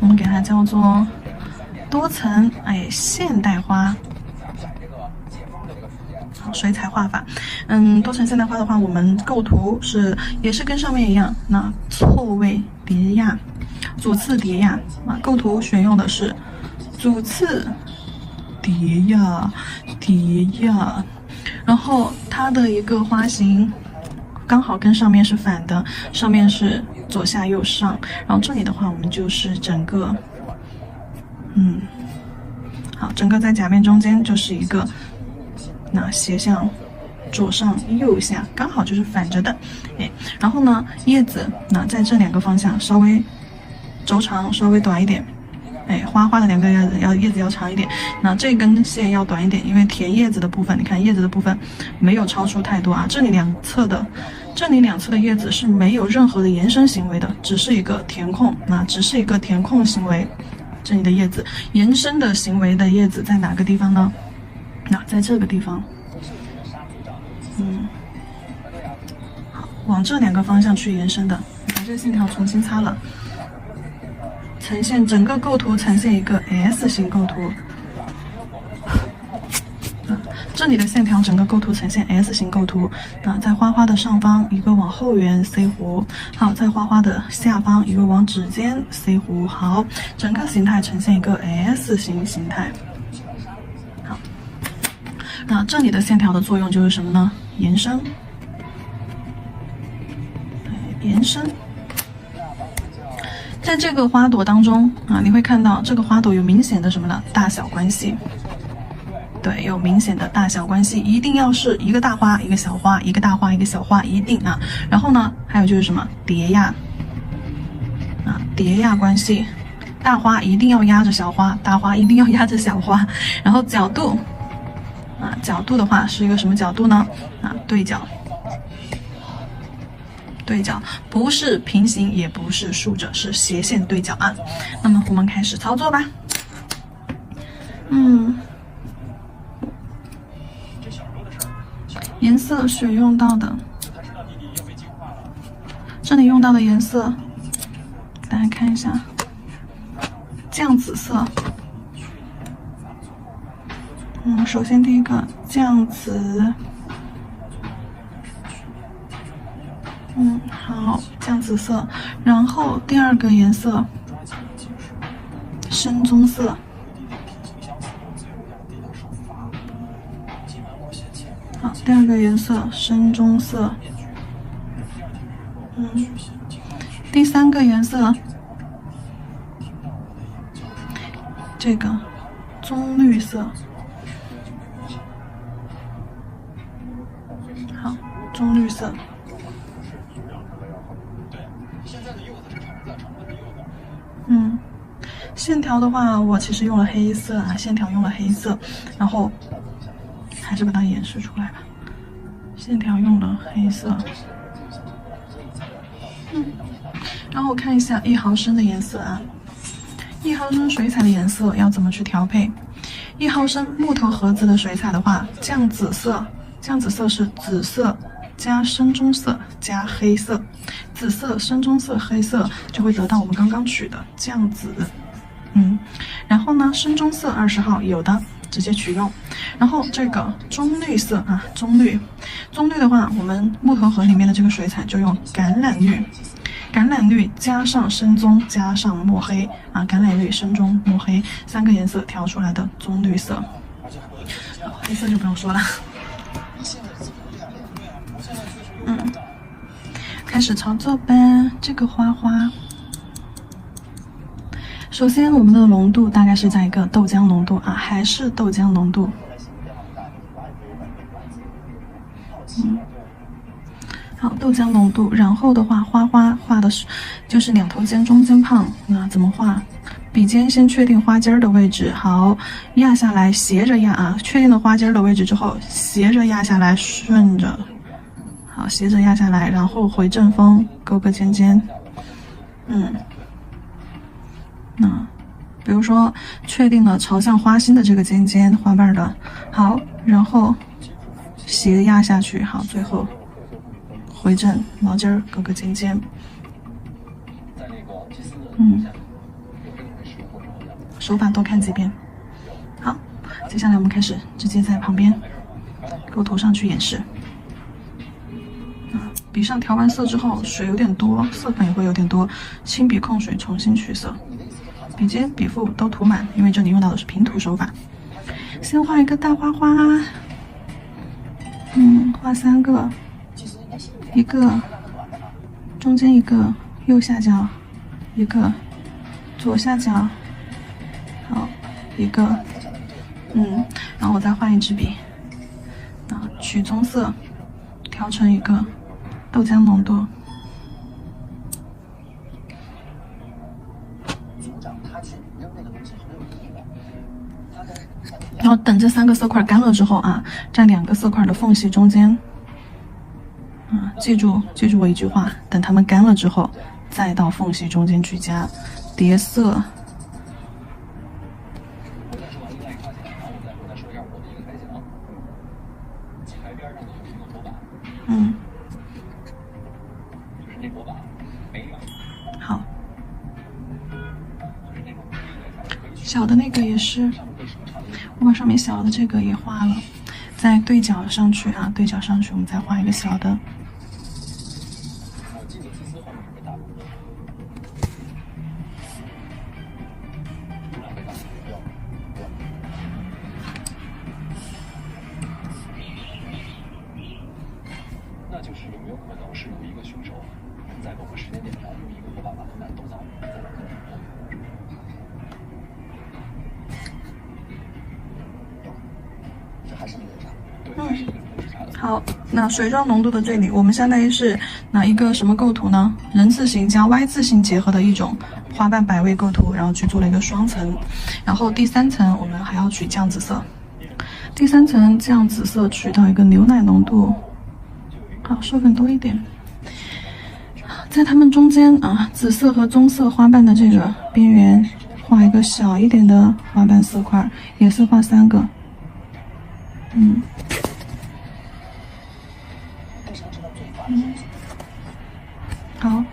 我们给它叫做多层现代花。水彩画法，多层现代化的话，我们构图也是跟上面一样，那错位叠压，主次叠压啊，构图选用的是主次叠压，然后它的一个花型刚好跟上面是反的，上面是左下右上，然后这里的话，我们就是整个，好，整个在甲面中间就是一个。那斜向左上右下，刚好就是反着的，然后呢，叶子那在这两个方向稍微轴长稍微短一点，花的两个叶子要长一点，那这根线要短一点，因为填叶子的部分，你看叶子的部分没有超出太多啊，这里两侧的叶子是没有任何的延伸行为的，只是一个填空，行为。这里的叶子延伸的行为的叶子在哪个地方呢？那在这个地方，好，往这两个方向去延伸的，把这个线条重新擦了，呈现整个构图呈现一个 S 型构图。这里的线条整个构图呈现 S 型构图，在花的上方一个往后缘塞弧，好，在花的下方一个往指尖塞弧，好，整个形态呈现一个 S 型形态。好，那这里的线条的作用就是什么呢？延伸，在这个花朵当中你会看到这个花朵有明显的什么呢？大小关系。对，有明显的大小关系，一定要是一个大花一个小花，一个大花一个小花，一定啊。然后呢，还有就是什么叠压叠压关系，大花一定要压着小花，大花一定要压着小花。然后角度角度的话是一个什么角度呢？对角，不是平行也不是竖着，是斜线对角啊。那么我们开始操作吧。颜色选用到的，这里用到的颜色，大家看一下，酱紫色。首先第一个酱紫，好，酱紫色。然后第二个颜色深棕色。好，第二个颜色深棕色。第三个颜色，这个棕绿色。好，棕绿色。线条的话，我其实用了黑色线条用了黑色，然后还是把它演示出来吧。线条用了黑色，然后看一下1毫升的颜色1毫升水彩的颜色要怎么去调配？1毫升木头盒子的水彩的话，酱紫色是紫色加深棕色加黑色，紫色、深棕色、黑色就会得到我们刚刚取的酱紫。然后呢，深棕色20号有的直接取用，然后这个棕绿色棕绿的话，我们木头盒里面的这个水彩就用橄榄绿加上深棕加上墨黑橄榄绿、深棕、墨黑3个颜色调出来的棕绿色。黑色就不用说了。开始操作吧。这个花，首先我们的浓度大概是在一个豆浆浓度还是豆浆浓度。好，豆浆浓度。然后的话，花画的就是2头尖中间胖。那怎么画？笔尖先确定花尖的位置，好，压下来，斜着压确定了花尖的位置之后，斜着压下来，顺着，好，斜着压下来，然后回正风，勾个尖尖。比如说确定了朝向花心的这个尖尖花瓣的，好，然后斜压下去，好，最后回正毛尖勾个尖尖。手法多看几遍。好，接下来我们开始直接在旁边构图上去演示。笔上调完色之后，水有点多，色粉也会有点多，轻笔控水重新取色。笔尖、笔腹都涂满，因为这里用到的是平涂手法。先画一个大花花，画3个，一个，中间一个，右下角一个，左下角，好，一个，然后我再换一支笔，取棕色，调成一个豆浆浓度。然后等这3个色块干了之后啊，在2个色块的缝隙中间，记住我一句话，等它们干了之后，再到缝隙中间去加叠色。好，小的那个也是，我把上面小的这个也画了，在对角上去啊，对角上去，我们再画一个小的。那就是有没有可能是有一个凶手在某个时间点上用一个火把把他们都凿，这还是一个啥？好，那水状浓度的这里，我们相当于是哪一个什么构图呢？人字形加 Y 字形结合的一种花瓣摆位构图，然后去做了一个双层，然后第3层我们还要取酱紫色，第3层酱紫色取到一个牛奶浓度，好，授粉多一点，在它们中间啊，紫色和棕色花瓣的这个边缘画一个小一点的花瓣色块，也是画3个，好，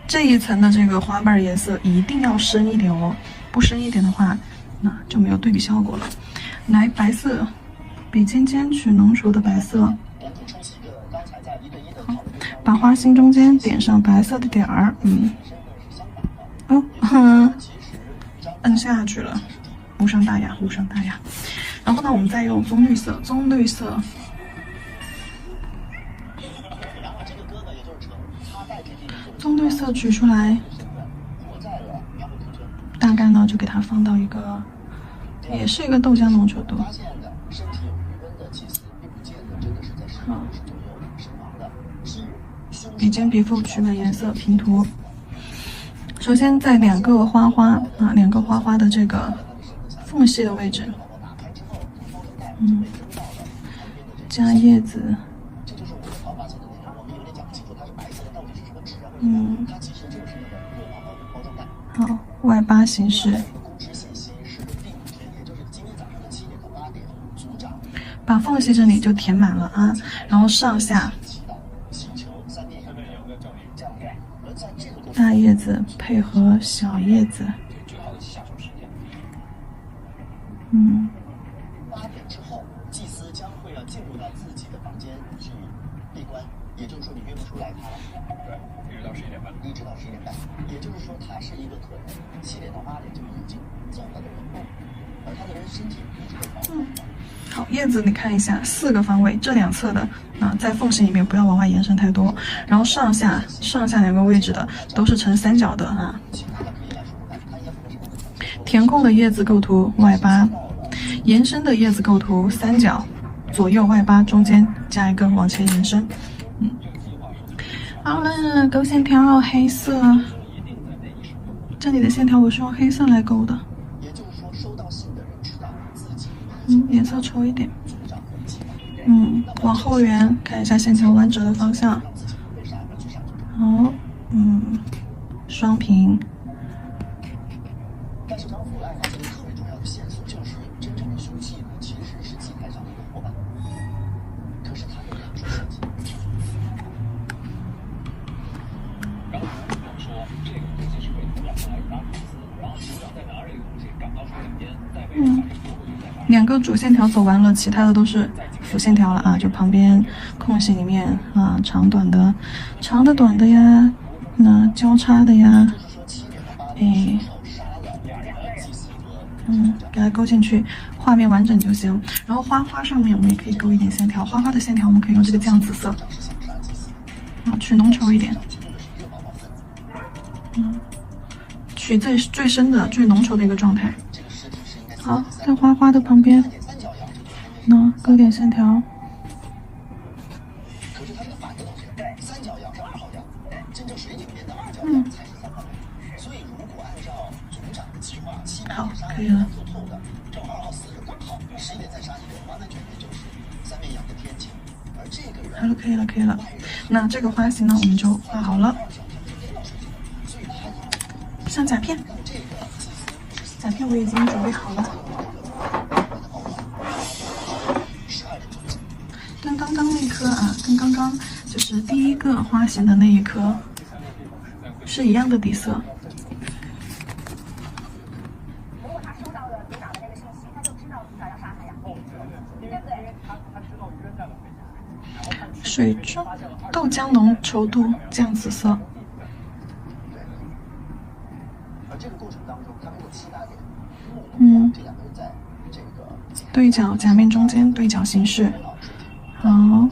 这一层的这个花瓣颜色一定要深一点哦，不深一点的话，那就没有对比效果了。来，白色，笔尖尖取浓稠的白色，好，把花心中间点上白色的点儿，摁下去了，无伤大雅，无伤大雅。然后呢，我们再用棕绿色，棕绿色取出来，大概呢就给它放到一个，也是一个豆浆浓稠度。好，笔尖笔腹取满颜色，平涂。首先在2个花花的这个缝隙的位置，加叶子，好，Y8形式，把缝隙这里就填满了啊，然后上下大叶子配合小叶子，8点之后，祭司将会要进入到自己的房间去闭关，也就是说你约不出来他了。对，一直到11点半。一直到11点半，也就是说他是一个可能7点到8点就已经走了的人物，而他的人身体一直被保护。好，叶子你看一下，4个方位，这2侧的在缝隙里面不要往外延伸太多，然后上下2个位置的都是呈3角的啊。填空的叶子构图 Y8， 延伸的叶子构图3角，左右 Y8， 中间加一个往前延伸。好了，勾线条黑色，这里的线条我是用黑色来勾的。颜色稠一点，往后圆，看一下线条弯折的方向。好，双平。但是当腐烂它一个特别重要的线索就是真正的凶器呢，其实是祭台上的一个火把。可是它没有出现。2个主线条走完了，其他的都是辅线条了啊，就旁边空隙里面啊，长短的、长的、短的呀，那交叉的呀，哎，给它勾进去，画面完整就行。然后花花上面我们也可以勾一点线条，花花的线条我们可以用这个酱紫色，去浓稠一点，取最深的、最浓稠的一个状态。好，在花花的旁边，勾点线条。好，可以了。好了，可以了，可以了。那这个花型呢，我们就画好了。上甲片，甲片我已经准备好了。跟刚刚那颗啊，跟刚刚就是第一个花型的那一颗是一样的底色。水珠豆浆浓稠度酱紫色。对角甲面中间对角形式。好，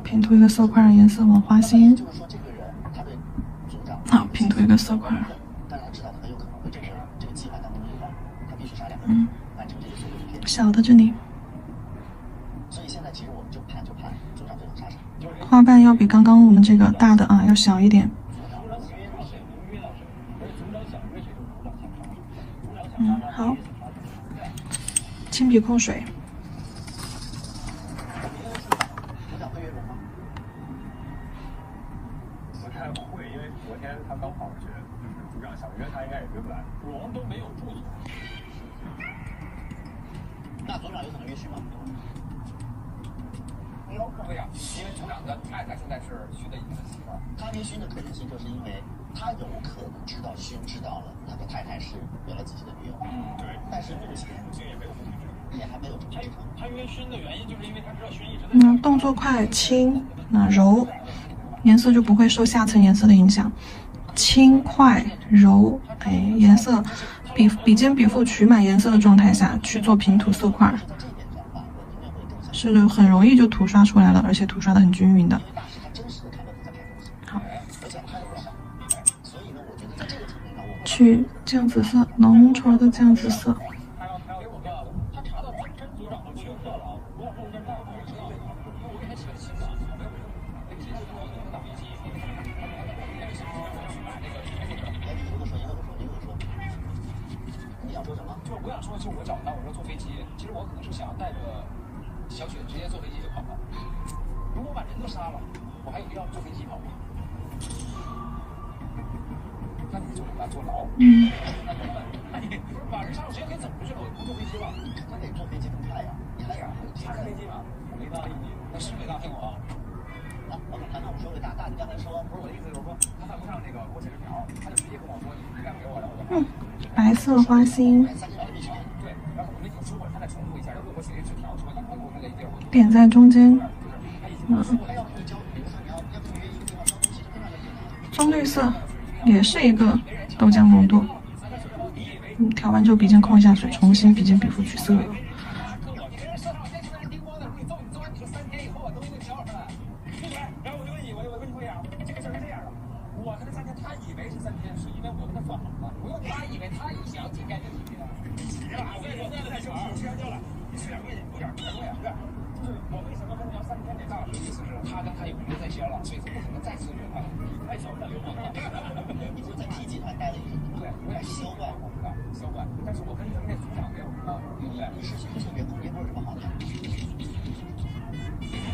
拼涂一个色块，颜色往花心。好，拼涂一个色块。小的这里。花瓣要比刚刚我们这个大的啊要小一点。好，铅笔控水。不太会，因为昨天他刚跑去组长想约他应该也约不来，王都没有住所。那组长有可能约虚吗？有可能呀，因为组长的太太现在是徐德颖的媳妇儿。他约勋的可能性，就是因为他有可能知道勋知道了他的太太是原来自己的女友。对。但是目前也没有证据，也还没有证据。他约勋的原因就是因为他知道勋一直在。动作快轻，柔，颜色就不会受下层颜色的影响。轻快柔，颜色笔尖笔腹取满颜色的状态下去做平涂色块。是很容易就涂刷出来了，而且涂刷的很均匀的。好，取酱紫色，浓稠的酱紫色。就我想说，就我找他，我说坐飞机，其实我可能是想带着小雪直接坐飞机就跑了。如果把人都杀了，我还有必要坐飞机跑吗？那你就给他坐牢。那你把人杀了，直接可以走出去了，我不坐飞机了。他得坐飞机更快呀，你还他开飞机吗？伟大，那是伟大，听我啊。那我说伟大，你刚才说不是我的意思，就是说他犯不上那个给我写纸条，他就直接跟我说你质量给我，然后我就。白色花心。对，然后我跟你说过，他再重复一下，然后我写一个纸条说你回国那个地儿。点在中间。棕绿色也是一个豆浆浓度。调完之后笔尖控一下水，重新笔尖笔腹取色。我跟他3天，他以为是3天，是因为我跟他算好了。不用他以为，他一想几概念就急了。急了，所以说现在太生气，吃香蕉了。你吃2个有点太多呀，对。就是我为什么跟他聊3天这大的意思是，他跟他有人在先了，所以他不可能再次约他。太小看流氓了。你不是在 T 集团待了一个对，我也销冠，我知道销冠，但是我跟那组长没有啊，对不对？你是优秀员工，也不是什么好的。你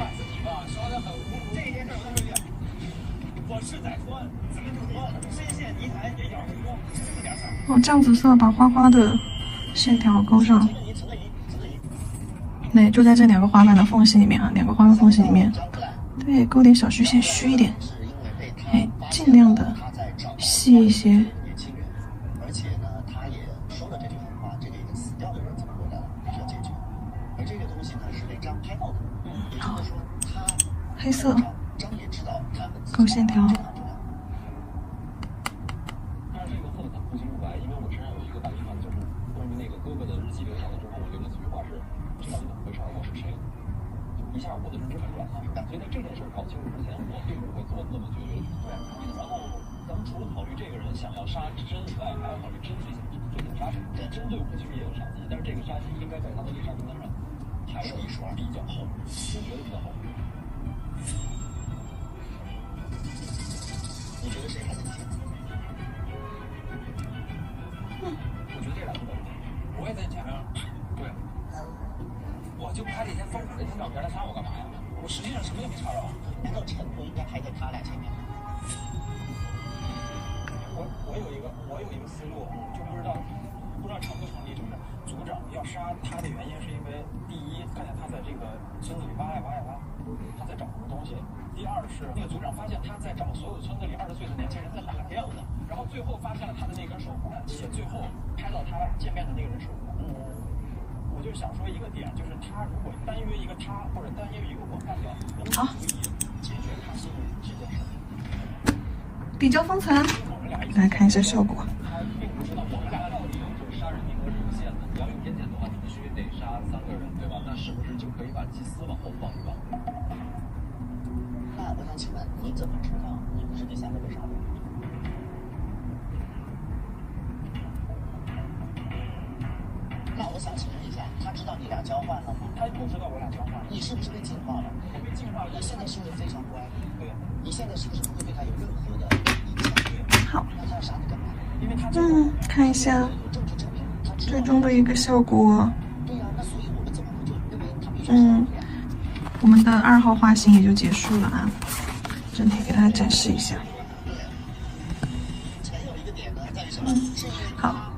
把自己吧说得很糊涂。这件事我跟你说，我是在说，怎么说，深陷泥潭也咬不动，就这么点事儿。酱紫色把花花的线条勾上。对，就在这2个花瓣的缝隙里面啊，2个花瓣缝隙里面，对，勾点小虚线，虚一点，尽量的细一些。而且呢，他也说了这句狠话，这个已经死掉的人。张拍到的。也就是说，他黑色张也知道他们勾线条。当然这个错的很不清不白，因为我身上有一个大印象，就是关于那个哥哥的日记留下来之后，我留了几句话是：这到底怎么回事？我是谁？一下我的认知很乱了。所以在这件事搞清楚之前，我并不会做那么绝对的决定。然后咱们除了考虑这个人想要杀真以外，还要考虑真最想杀谁。针对我其实也有杀机，但是这个杀机应该在他的猎杀名单上排了一数比较后，我觉得比较后。你觉得谁还能行？我觉得这两个都我也在你前面。对，我就拍了一天风火的一天照片，他杀我干嘛呀？我实际上什么也没查着。难道陈不应该排在他俩前面？我有一个思路，就不知道成不成立。就是组长要杀他的原因，是因为第一，看见他在这个村子里挖呀挖，他在找什么东西；第二是那个组长发现他在找所有村子里20岁的年轻人在打掉呢，然后最后发现了他的那根手环，且最后拍到他见面的那个人手环。我就想说一个点，就是他如果单约一个他，或者单约一个我，判断能足以解决他心里这件事。比较封存，来看一下效果。他并不知道我们俩到底就是杀人名额是有限的，你要有边检的话，你必须得杀3个人，对吧？那是不是就可以把祭司往后放一放？那我想请问，你怎么知道你不是第3个被杀的？那我想请问一下，他知道你俩交换了吗？他不知道我俩交换。你是不是被净化了？我被净化了。你现在是不是非常乖？对。你现在是不是不会对他有任何的影响？好。那他要杀你干嘛？因为他看一下有证据证明他知道。最终的一个效果。对呀，那所以我们怎么会就认为他必须杀你呀？我们的2号画形也就结束了啊，整体给大家展示一下。还有一个点呢，在于什么？好。